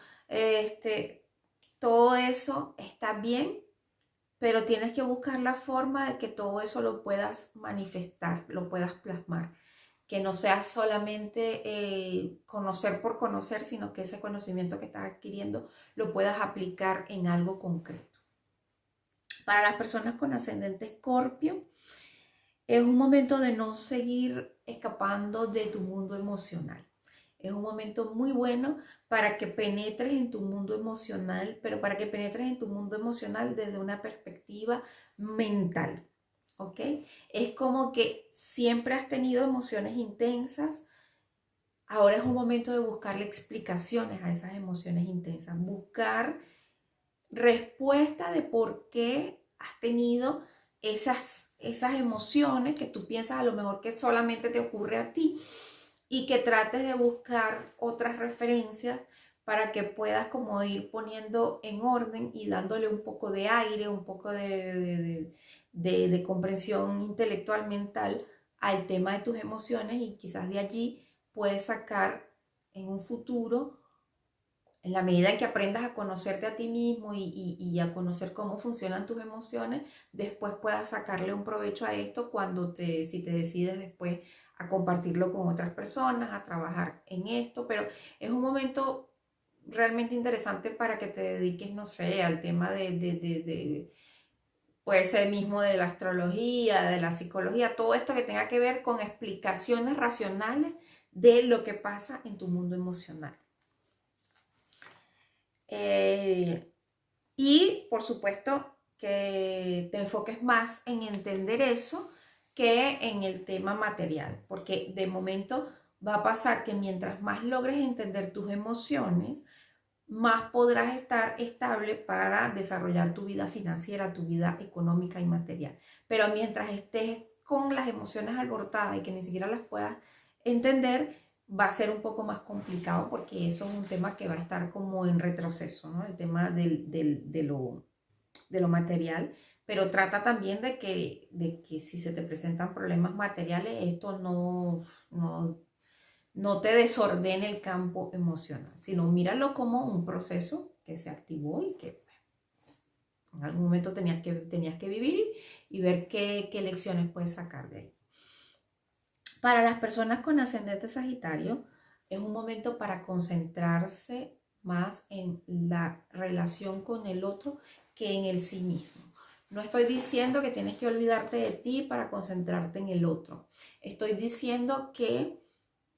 Speaker 1: todo eso está bien, pero tienes que buscar la forma de que todo eso lo puedas manifestar, lo puedas plasmar. Que no sea solamente conocer por conocer, sino que ese conocimiento que estás adquiriendo lo puedas aplicar en algo concreto. Para las personas con ascendente Escorpio, es un momento de no seguir escapando de tu mundo emocional. Es un momento muy bueno para que penetres en tu mundo emocional, pero para que penetres en tu mundo emocional desde una perspectiva mental. ¿Ok? Es como que siempre has tenido emociones intensas. Ahora es un momento de buscarle explicaciones a esas emociones intensas, buscar respuesta de por qué has tenido esas emociones que tú piensas a lo mejor que solamente te ocurre a ti, y que trates de buscar otras referencias para que puedas como ir poniendo en orden y dándole un poco de aire, un poco de comprensión intelectual mental al tema de tus emociones, y quizás de allí puedes sacar en un futuro, en la medida en que aprendas a conocerte a ti mismo y a conocer cómo funcionan tus emociones, después puedas sacarle un provecho a esto si te decides después a compartirlo con otras personas, a trabajar en esto, pero es un momento realmente interesante para que te dediques, no sé, al tema puede ser mismo de la astrología, de la psicología, todo esto que tenga que ver con explicaciones racionales de lo que pasa en tu mundo emocional. Y por supuesto que te enfoques más en entender eso que en el tema material, porque de momento va a pasar que mientras más logres entender tus emociones, más podrás estar estable para desarrollar tu vida financiera, tu vida económica y material. Pero mientras estés con las emociones alborotadas y que ni siquiera las puedas entender, va a ser un poco más complicado porque eso es un tema que va a estar como en retroceso, ¿no? El tema de lo material, pero trata también de que si se te presentan problemas materiales, esto no te desordene el campo emocional, sino míralo como un proceso que se activó y que en algún momento tenías que vivir y ver qué lecciones puedes sacar de ahí. Para las personas con ascendente Sagitario, es un momento para concentrarse más en la relación con el otro que en el sí mismo. No estoy diciendo que tienes que olvidarte de ti para concentrarte en el otro. Estoy diciendo que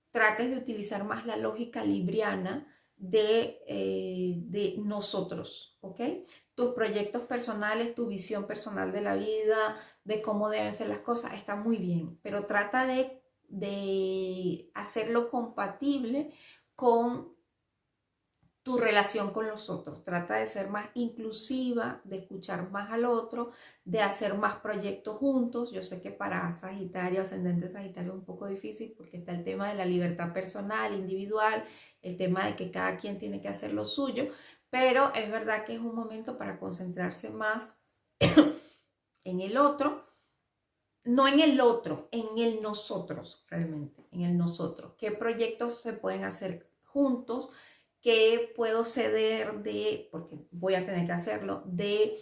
Speaker 1: trates de utilizar más la lógica libriana de nosotros, ¿ok? Tus proyectos personales, tu visión personal de la vida, de cómo deben ser las cosas, está muy bien, pero trata de hacerlo compatible con tu relación con los otros. Trata de ser más inclusiva, de escuchar más al otro, de hacer más proyectos juntos. Yo sé que para Sagitario, ascendente Sagitario es un poco difícil porque está el tema de la libertad personal, individual, el tema de que cada quien tiene que hacer lo suyo, pero es verdad que es un momento para concentrarse más en el otro, no en el otro, en el nosotros realmente, en el nosotros. ¿Qué proyectos se pueden hacer juntos? ¿Qué puedo ceder porque voy a tener que hacerlo, de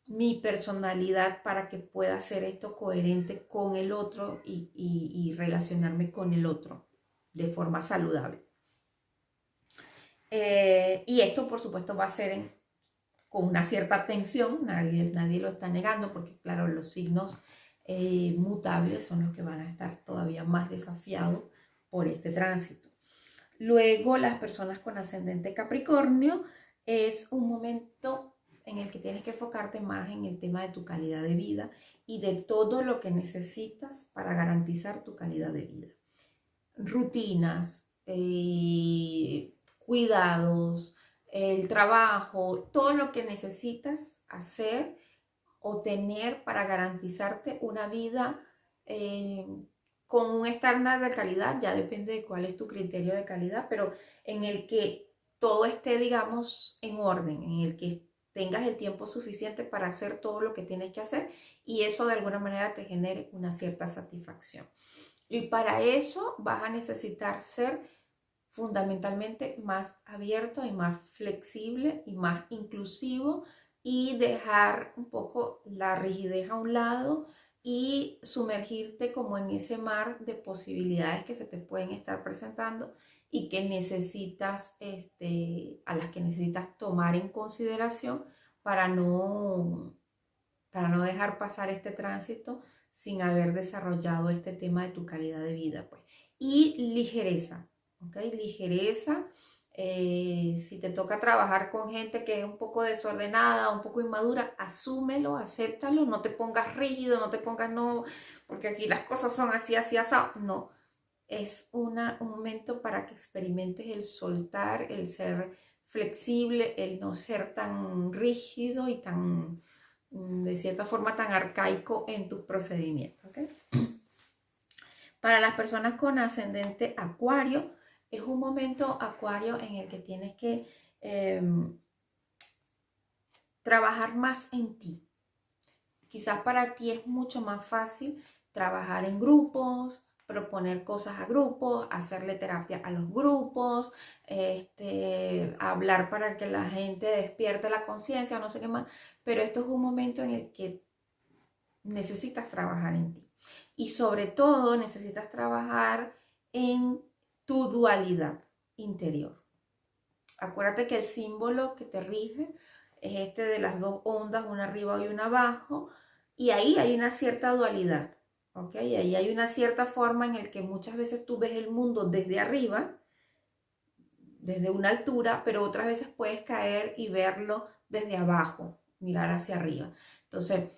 Speaker 1: mi personalidad para que pueda hacer esto coherente con el otro y relacionarme con el otro de forma saludable? Y esto, por supuesto, va a ser con una cierta tensión, nadie lo está negando, porque claro, los signos mutables son los que van a estar todavía más desafiados por este tránsito. Luego, las personas con ascendente Capricornio, es un momento en el que tienes que enfocarte más en el tema de tu calidad de vida y de todo lo que necesitas para garantizar tu calidad de vida. Rutinas, cuidados, el trabajo, todo lo que necesitas hacer o tener para garantizarte una vida con un estándar de calidad, ya depende de cuál es tu criterio de calidad, pero en el que todo esté, digamos, en orden, en el que tengas el tiempo suficiente para hacer todo lo que tienes que hacer y eso de alguna manera te genere una cierta satisfacción. Y para eso vas a necesitar ser fundamentalmente más abierto y más flexible y más inclusivo y dejar un poco la rigidez a un lado y sumergirte como en ese mar de posibilidades que se te pueden estar presentando y que necesitas, a las que necesitas tomar en consideración para no dejar pasar este tránsito sin haber desarrollado este tema de tu calidad de vida, pues. Y ligereza, ¿ok? Ligereza. Si te toca trabajar con gente que es un poco desordenada, un poco inmadura, asúmelo, acéptalo, no te pongas rígido, no te pongas no, porque aquí las cosas son así, así, así. No, es un momento para que experimentes el soltar, el ser flexible, el no ser tan rígido y tan, de cierta forma, tan arcaico en tus procedimientos, ¿okay? Para las personas con ascendente Acuario, es un momento Acuario en el que tienes que trabajar más en ti. Quizás para ti es mucho más fácil trabajar en grupos, proponer cosas a grupos, hacerle terapia a los grupos, hablar para que la gente despierte la conciencia, no sé qué más, pero esto es un momento en el que necesitas trabajar en ti. Y sobre todo necesitas trabajar en tu dualidad interior. Acuérdate que el símbolo que te rige es este de las dos ondas, una arriba y una abajo, y ahí hay una cierta dualidad, ¿ok? Ahí hay una cierta forma en la que muchas veces tú ves el mundo desde arriba, desde una altura, pero otras veces puedes caer y verlo desde abajo, mirar hacia arriba. Entonces,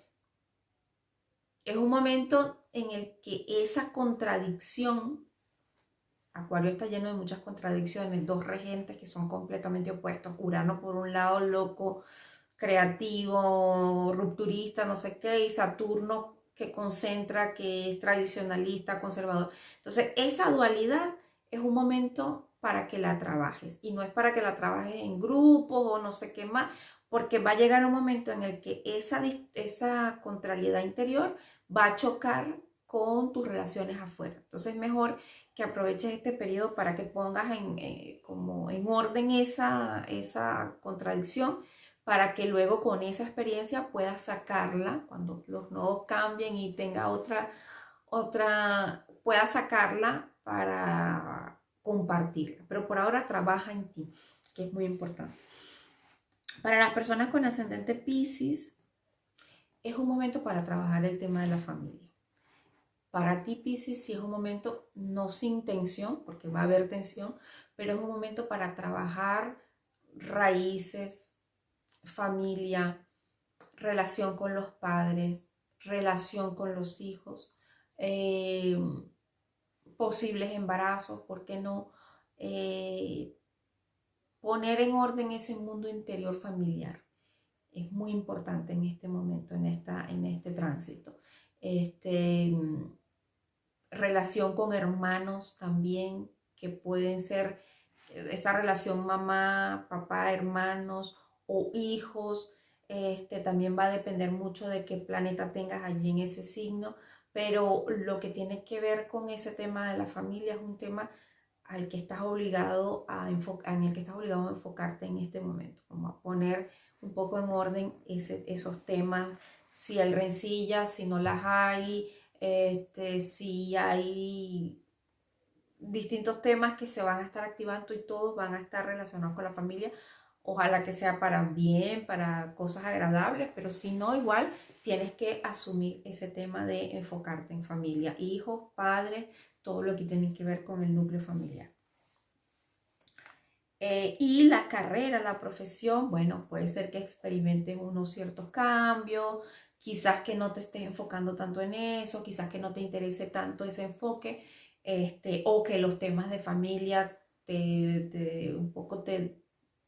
Speaker 1: es un momento en el que esa contradicción, Acuario está lleno de muchas contradicciones, dos regentes que son completamente opuestos, Urano por un lado loco, creativo, rupturista, no sé qué, y Saturno que concentra, que es tradicionalista, conservador. Entonces, esa dualidad es un momento para que la trabajes, y no es para que la trabajes en grupos o no sé qué más, porque va a llegar un momento en el que esa contrariedad interior va a chocar con tus relaciones afuera. Entonces, es mejor que aproveches este periodo para que pongas como en orden esa contradicción, para que luego con esa experiencia puedas sacarla cuando los nodos cambien y tenga puedas sacarla para compartirla. Pero por ahora trabaja en ti, que es muy importante. Para las personas con ascendente Piscis, es un momento para trabajar el tema de la familia. Para ti, Piscis, sí es un momento no sin tensión, porque va a haber tensión, pero es un momento para trabajar raíces, familia, relación con los padres, relación con los hijos, posibles embarazos, ¿por qué no? Poner en orden ese mundo interior familiar es muy importante en este momento, en este tránsito. Relación con hermanos también, que pueden ser esa relación mamá, papá, hermanos o hijos. También va a depender mucho de qué planeta tengas allí en ese signo, pero lo que tiene que ver con ese tema de la familia es un tema al que estás obligado en el que estás obligado a enfocarte en este momento, como a poner un poco en orden esos temas, si hay rencillas, si no las hay, si hay distintos temas que se van a estar activando y todos van a estar relacionados con la familia. Ojalá que sea para bien, para cosas agradables, pero si no, igual tienes que asumir ese tema de enfocarte en familia, hijos, padres, todo lo que tiene que ver con el núcleo familiar. Y la carrera, la profesión, bueno, puede ser que experimentes unos ciertos cambios, quizás que no te estés enfocando tanto en eso, quizás que no te interese tanto ese enfoque, o que los temas de familia un poco te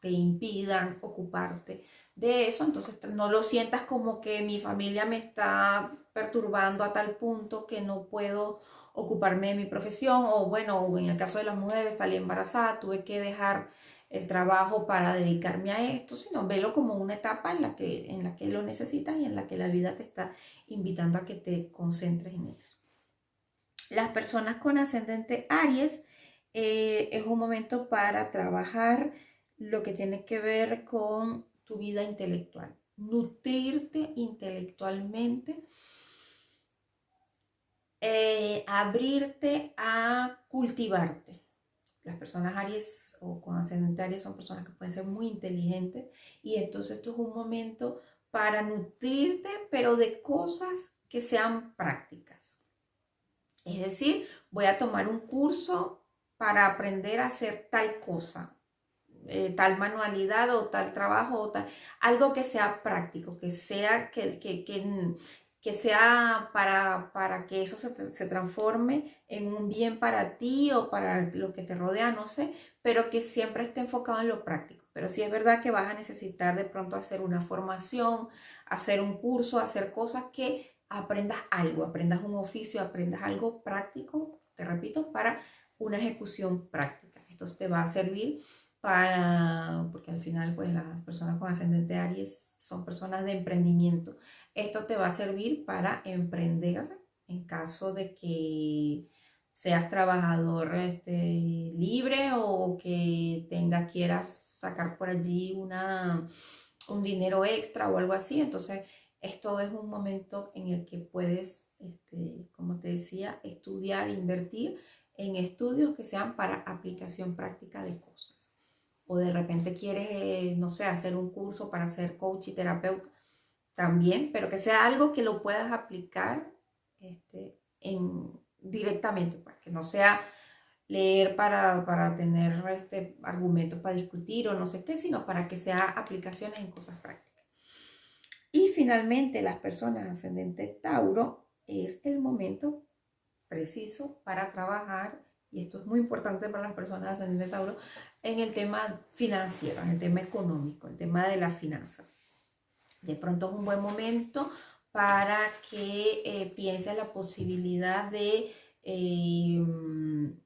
Speaker 1: impidan ocuparte de eso. Entonces no lo sientas como que mi familia me está perturbando a tal punto que no puedo ocuparme de mi profesión, o bueno, en el caso de las mujeres, salí embarazada, tuve que dejar el trabajo para dedicarme a esto, sino velo como una etapa en la que lo necesitas y en la que la vida te está invitando a que te concentres en eso. Las personas con ascendente Aries, es un momento para trabajar lo que tiene que ver con tu vida intelectual, nutrirte intelectualmente, abrirte a cultivarte. Las personas Aries o con ascendente Aries son personas que pueden ser muy inteligentes, y entonces esto es un momento para nutrirte, pero de cosas que sean prácticas. Es decir, voy a tomar un curso para aprender a hacer tal cosa, tal manualidad o tal trabajo o algo que sea práctico, que sea que sea para que eso se transforme en un bien para ti o para lo que te rodea, no sé, pero que siempre esté enfocado en lo práctico. Pero sí es verdad que vas a necesitar de pronto hacer una formación, hacer un curso, hacer cosas que aprendas algo, aprendas un oficio, aprendas algo práctico, te repito, para una ejecución práctica. Esto te va a servir porque al final pues las personas con ascendente Aries son personas de emprendimiento. Esto te va a servir para emprender en caso de que seas trabajador libre, o que quieras sacar por allí un dinero extra o algo así. Entonces Esto es un momento en el que puedes, como te decía, estudiar, invertir en estudios que sean para aplicación práctica de cosas. O de repente quieres, no sé, hacer un curso para ser coach y terapeuta también, pero que sea algo que lo puedas aplicar directamente, pues, que no sea leer para tener argumentos para discutir o no sé qué, sino para que sea aplicaciones en cosas prácticas. Y finalmente, las personas ascendente Tauro es el momento preciso para trabajar, y esto es muy importante para las personas ascendente Tauro, en el tema financiero, en el tema económico, el tema de las finanzas. De pronto es un buen momento para que pienses la posibilidad de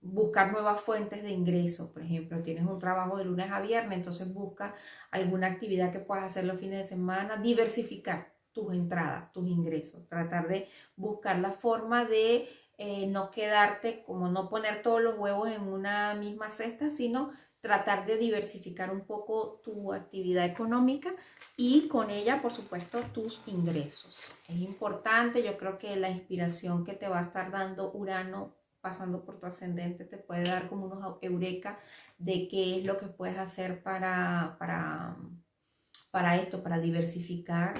Speaker 1: buscar nuevas fuentes de ingresos. Por ejemplo, tienes un trabajo de lunes a viernes, entonces busca alguna actividad que puedas hacer los fines de semana, diversificar tus entradas, tus ingresos, tratar de buscar la forma de no quedarte, como no poner todos los huevos en una misma cesta, sino tratar de diversificar un poco tu actividad económica y con ella, por supuesto, tus ingresos. Es importante, yo creo que la inspiración que te va a estar dando Urano pasando por tu ascendente te puede dar como unos eureka de qué es lo que puedes hacer para esto, para diversificar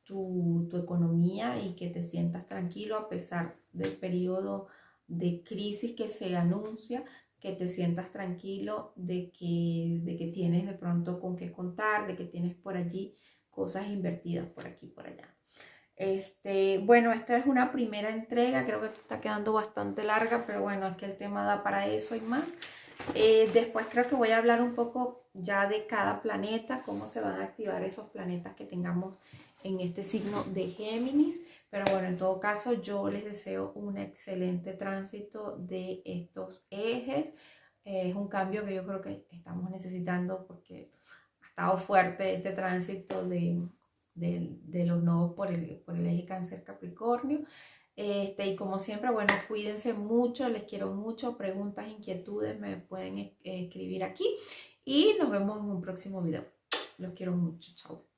Speaker 1: tu economía y que te sientas tranquilo a pesar del periodo de crisis que se anuncia, que te sientas tranquilo de que tienes de pronto con qué contar, de que tienes por allí cosas invertidas por aquí y por allá. Bueno, esta es una primera entrega, creo que está quedando bastante larga, pero bueno, es que el tema da para eso y más. Después creo que voy a hablar un poco ya de cada planeta, cómo se van a activar esos planetas que tengamos en este signo de Géminis. Pero bueno, en todo caso, yo les deseo un excelente tránsito de estos ejes. Es un cambio que yo creo que estamos necesitando porque ha estado fuerte este tránsito de los nodos por el eje Cáncer Capricornio. Y como siempre, bueno, cuídense mucho, les quiero mucho. Preguntas, inquietudes me pueden escribir aquí y nos vemos en un próximo video. Los quiero mucho, chao.